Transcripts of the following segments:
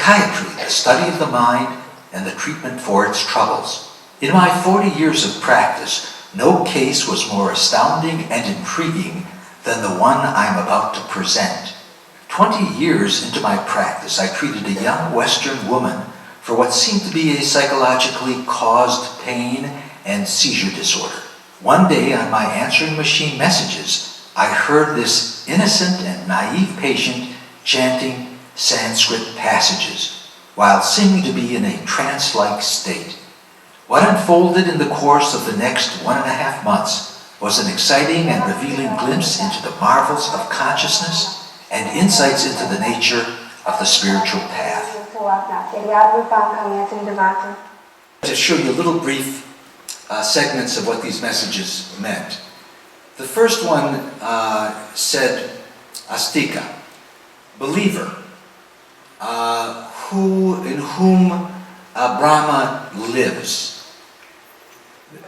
Psychiatry, the study of the mind and the treatment for its troubles. In my 40 years of practice, no case was more astounding and intriguing than the one I'm about to present. 20 years into my practice, I treated a young Western woman for what seemed to be a psychologically caused pain and seizure disorder. One day, on my answering machine messages, I heard this innocent and naive patient chanting Sanskrit passages while seeming to be in a trance-like state. What unfolded in the course of the next 1.5 months was an exciting and revealing glimpse into the marvels of consciousness and insights into the nature of the spiritual path. To show you a little brief segments of what these messages meant. The first one said, Astika, believer, in whom Brahma lives.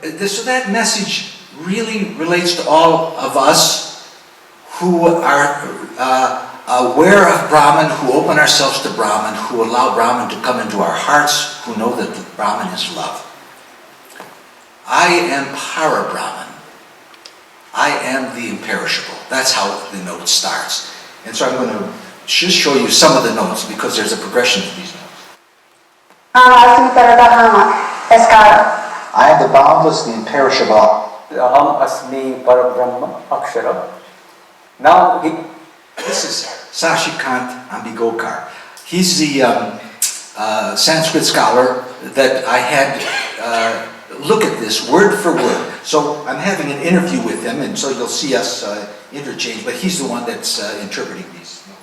So that message really relates to all of us who are aware of Brahman, who open ourselves to Brahman, who allow Brahman to come into our hearts, who know that the Brahman is love. I am Para-Brahman. I am the imperishable. That's how the note starts. And so I'm going to just show you some of the notes because there's a progression of these notes. I am the boundless, the imperishable. Aham asmi parabrahma akshara. Now this is Sashikant Ambigokar. He's the Sanskrit scholar that I had look at this word for word. So I'm having an interview with him, and so you'll see us interchange, but he's the one that's interpreting these notes.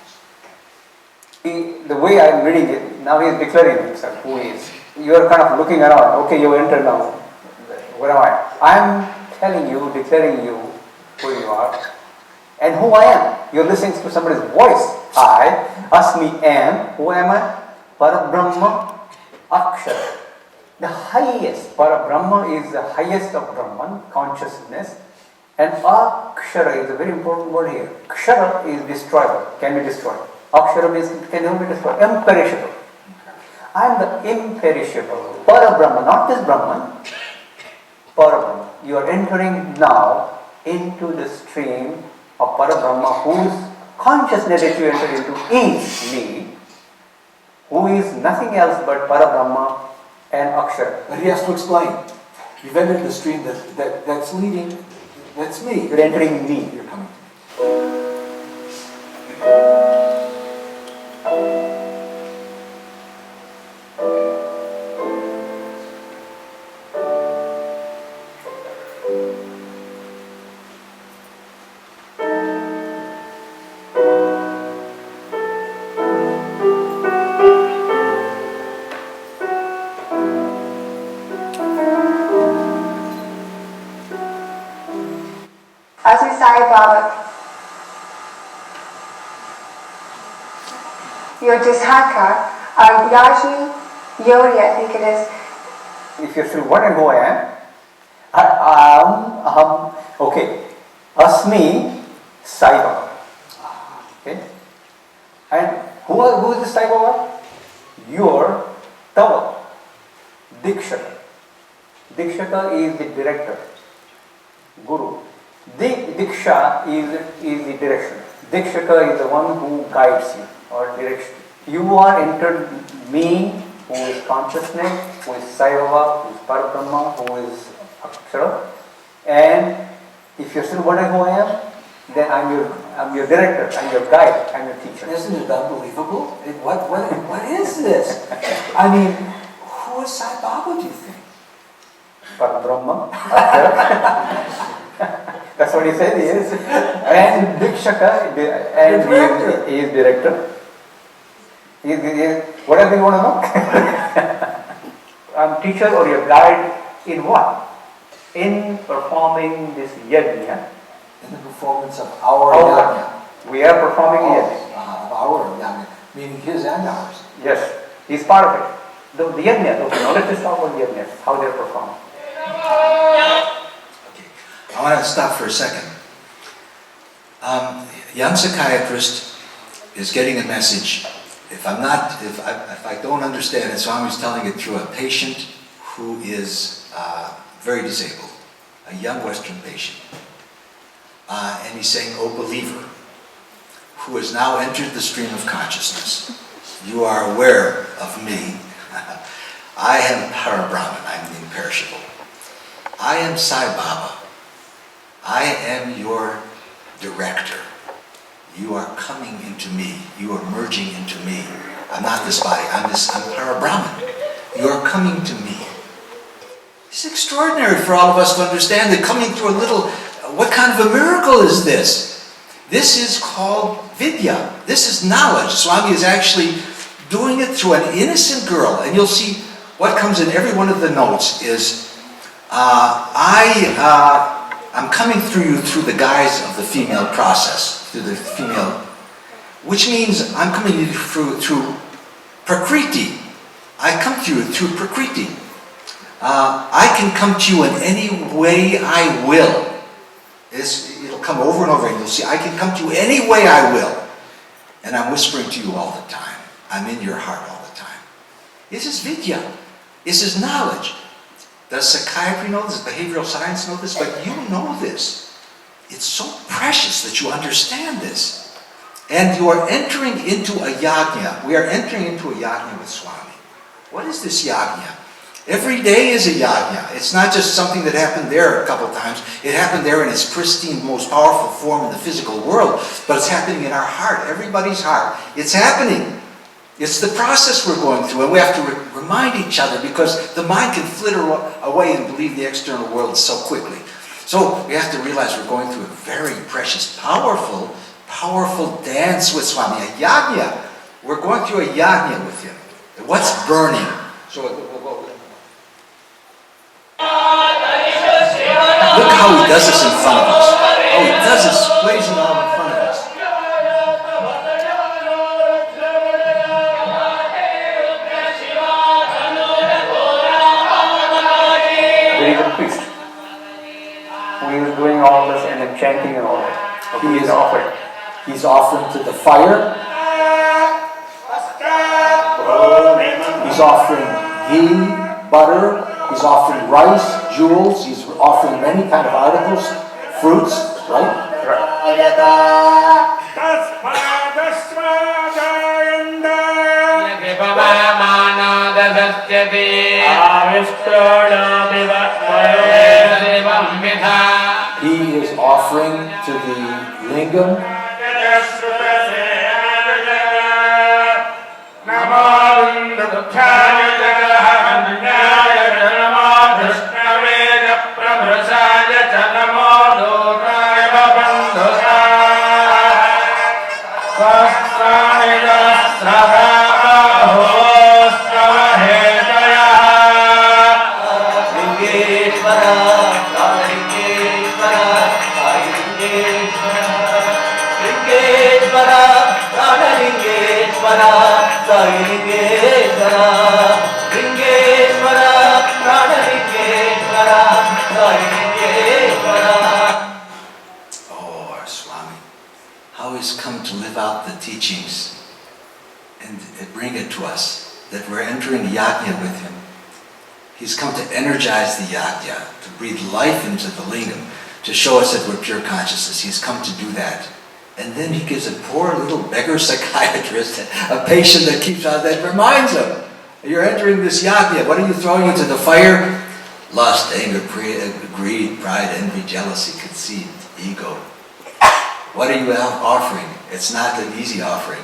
The way I'm reading it, now he's declaring himself, who he is. You're kind of looking around, okay, you enter now. Where am I? I'm telling you, declaring you who you are and who I am. You're listening to somebody's voice. I, Asmi, am. Who am I? Parabrahma Akshara. The highest, Parabrahma is the highest of Brahman, consciousness. And Akshara is a very important word here. Kshara is destroyable, can be destroyed. Akshara means can never be destroyed, imperishable. I am the imperishable, Parabrahma, not this Brahman, Parabrahma. You are entering now into the stream of Parabrahma, whose consciousness that you enter into is me, who is nothing else but Parabrahma and Akshara. But he has to explain. You've entered the stream that's leading, that's me. You're entering me. You're coming. Your Dishaka, Yaji, Yori, I think it is. If you're still wondering who I am, okay, Asmi, Sai Baba. Okay? And who is the Sai Baba? Your Tava, Dikshaka. Dikshaka is the director, Guru. Diksha is the direction. Dikshaka is the one who guides you or directs you. You are entered me, who is consciousness, who is Sai Baba, who is Parabrahma, who is Akshara. And if you're still wondering who I am, then I'm your director, I'm your guide, I'm your teacher. Isn't it unbelievable? What is this? I mean, who is Sai Baba, do you think? Parabrahma, Akshara. That's what he said he is. And Dikshaka, and he is director. Whatever you want to know. I'm teacher or your guide in what? In performing this yajna. In the performance of our yajna. We are performing yajna. Of our yajna, meaning his and ours. Yes, he's part of it. The yajna, now let's just talk about yajna, how they're performed. I want to stop for a second. Young psychiatrist is getting a message if I don't understand it, Swami's telling it through a patient who is very disabled, a young Western patient. And he's saying, "O believer, who has now entered the stream of consciousness, you are aware of me. I am Parabrahman, I'm the imperishable. I am Sai Baba. I am your director. You are coming into me. You are merging into me. I'm not this body, I'm Parabrahman. You are coming to me." It's extraordinary for all of us to understand that coming through a little, what kind of a miracle is this? This is called vidya. This is knowledge. Swami is actually doing it through an innocent girl. And you'll see what comes in every one of the notes is, I'm coming through you through the guise of the female process, through the female, which means I'm coming to you through Prakriti. I come to you through Prakriti. I can come to you in any way I will. It'll come over and over and you'll see, I can come to you any way I will. And I'm whispering to you all the time. I'm in your heart all the time. This is vidya. This is knowledge. Does psychiatry know this? Behavioral science know this? But you know this. It's so precious that you understand this. And you are entering into a yajna. We are entering into a yajna with Swami. What is this yajna? Every day is a yajna. It's not just something that happened there a couple times. It happened there in its pristine, most powerful form in the physical world. But it's happening in our heart, everybody's heart. It's happening. It's the process we're going through. And we have to remind each other because the mind can flitter away and believe the external world so quickly. So we have to realize we're going through a very precious, powerful dance with Swami. A yajna. We're going through a yajna with him. What's burning? So look how he does this in front of us. Oh, he does this blazing out in front of us. There is a priest who is doing all this and then chanting and all that. He is offering. He's offering to the fire. He's offering ghee, butter. He's offering rice, jewels. He's offering many kind of articles, fruits, right? He is offering to the lingam. Oh, our Swami, how he's come to live out the teachings and bring it to us, that we're entering yajna with him. He's come to energize the yajna, to breathe life into the lingam, to show us that we're pure consciousness. He's come to do that. And then he gives a poor little beggar psychiatrist a patient that keeps on, that reminds him, you're entering this yajna. What are you throwing into the fire? Lust, anger, greed, pride, envy, jealousy, conceit, ego. What are you offering? It's not an easy offering.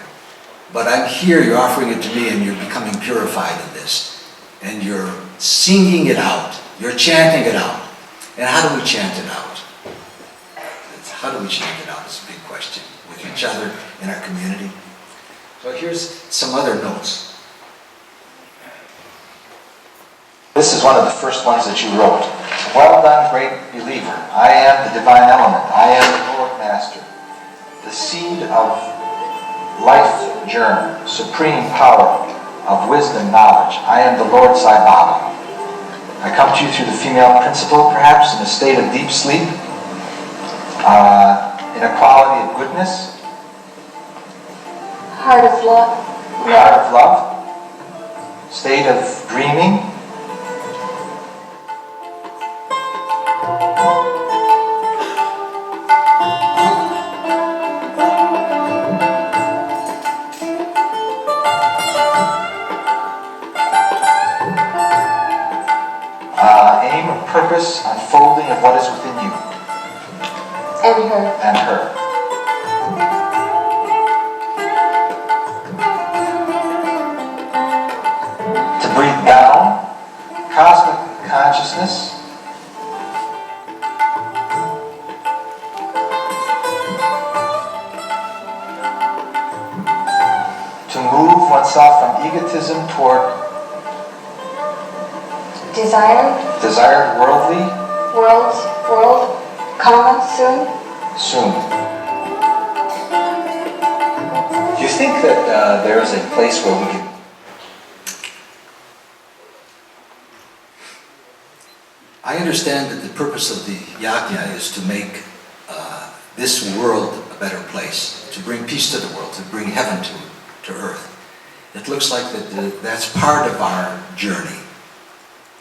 But I'm here, you're offering it to me, and you're becoming purified in this. And you're singing it out. You're chanting it out. And how do we chant it out? How do we chant it out? It's a big question. With each other, in our community. So here's some other notes. This is one of the first ones that you wrote. Well done, great believer. I am the divine element. I am the Lord Master. The seed of life germ, supreme power of wisdom, knowledge. I am the Lord Sai Baba. I come to you through the female principle, perhaps, in a state of deep sleep, in a quality of goodness. Heart of love. Heart of love, state of dreaming, aim or purpose, unfolding of what is within you And her. and her. To breathe down, cosmic consciousness, to move oneself from egotism toward desired world, soon. Do you think that there is a place where we can... I understand that the purpose of the yajna is to make this world a better place, to bring peace to the world, to bring heaven to earth. It looks like that's part of our journey.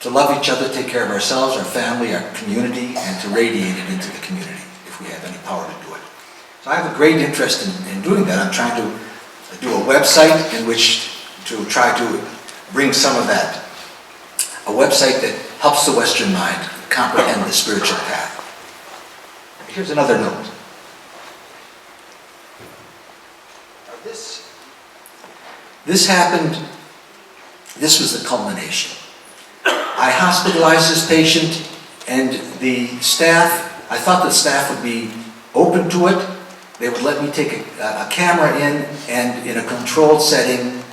To love each other, take care of ourselves, our family, our community, and to radiate it into the community if we have any power to do it. So I have a great interest in doing that. I'm trying to do a website in which to try to bring some of that. A website that helps the Western mind comprehend the spiritual path. Here's another note. This happened, this was the culmination. I hospitalized this patient, and the staff, I thought the staff would be open to it. They would let me take a camera in and in a controlled setting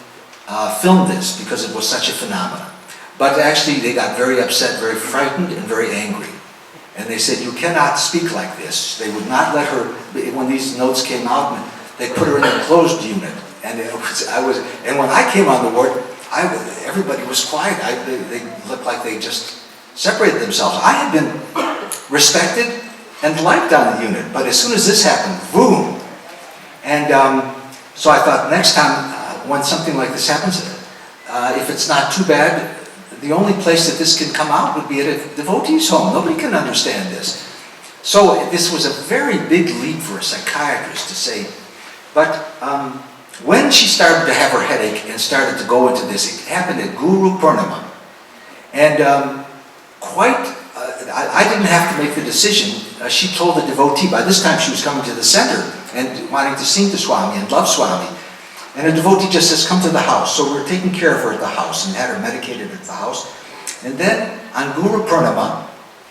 film this because it was such a phenomenon. But actually they got very upset, very frightened, and very angry. And they said, you cannot speak like this. They would not let her, when these notes came out, they put her in a closed unit. And and when I came on the ward, everybody was quiet. They looked like they just separated themselves. I had been respected and liked on the unit, but as soon as this happened, boom! And so I thought next time when something like this happens, if it's not too bad, the only place that this can come out would be at a devotee's home. Nobody can understand this. So this was a very big leap for a psychiatrist to say, but when she started to have her headache and started to go into this, it happened at Guru Purnima. And I didn't have to make the decision. She told the devotee, by this time she was coming to the center and wanting to sing to Swami and love Swami. And a devotee just says, come to the house. So we were taking care of her at the house and had her medicated at the house. And then on Guru Purnima,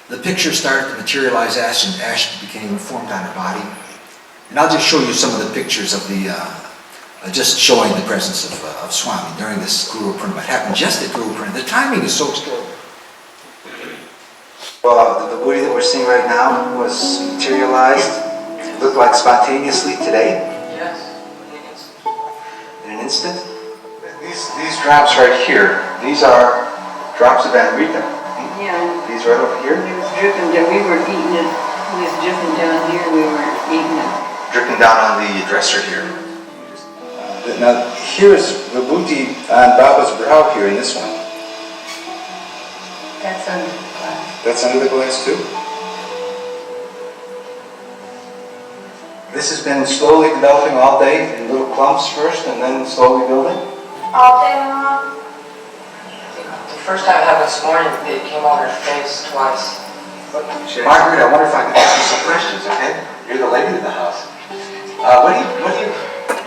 the picture started to materialize ash, and ash became formed on her body. And I'll just show you some of the pictures of the, just showing the presence of Swami during this Guru Purnima. It happened just at Guru Purnima. The timing is so extraordinary. Well, the Buddha that we're seeing right now was materialized, looked like spontaneously today. Yes. In an instant. These drops right here, these are drops of Amrita. Yeah. These right over here. It was dripping down. We were eating it. It was dripping down here. We were eating it. Dripping down on the dresser here. Now, here's Vibhuti on Baba's brow here in this one. That's under the glass. That's under the glass too? This has been slowly developing all day in little clumps first and then slowly building? All day long. The first time it happened this morning, it came on her face twice. Margaret, I wonder if I can ask you some questions, okay? You're the lady of the house. What do you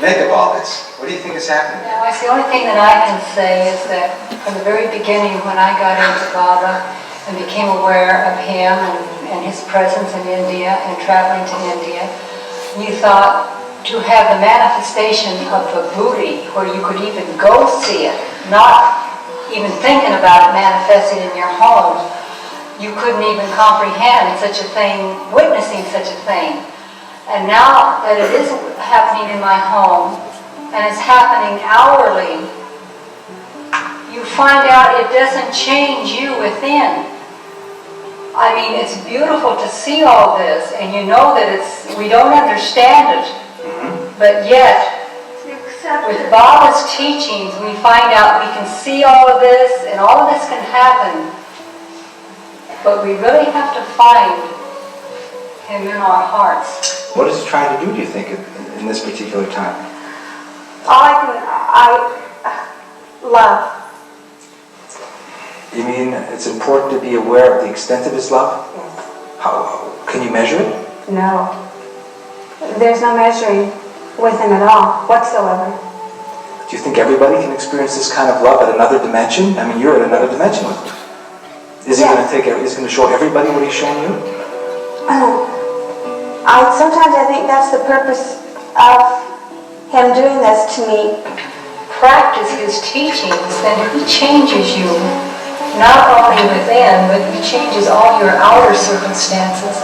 make of all this? What do you think is happening? Now, it's the only thing that I can say is that from the very beginning when I got into Baba and became aware of him and his presence in India and traveling to India, you thought to have the manifestation of Vibhuti where you could even go see it, not even thinking about it manifesting in your home, you couldn't even comprehend such a thing, witnessing such a thing. And now that it is happening in my home, and it's happening hourly, you find out it doesn't change you within. I mean, it's beautiful to see all this, and you know that we don't understand it, but yet, With Baba's teachings, we find out we can see all of this, and all of this can happen. But we really have to find Him in our hearts. What is he trying to do, do you think, in this particular time? Love. You mean it's important to be aware of the extent of his love? Yes. How can you measure it? No. There's no measuring with him at all, whatsoever. Do you think everybody can experience this kind of love at another dimension? I mean, you're at another dimension with him. Is he going to is he going to show everybody what he's shown you? Sometimes I think that's the purpose of him doing this to me. Practice His teachings, then He changes you. Not only within, but He changes all your outer circumstances.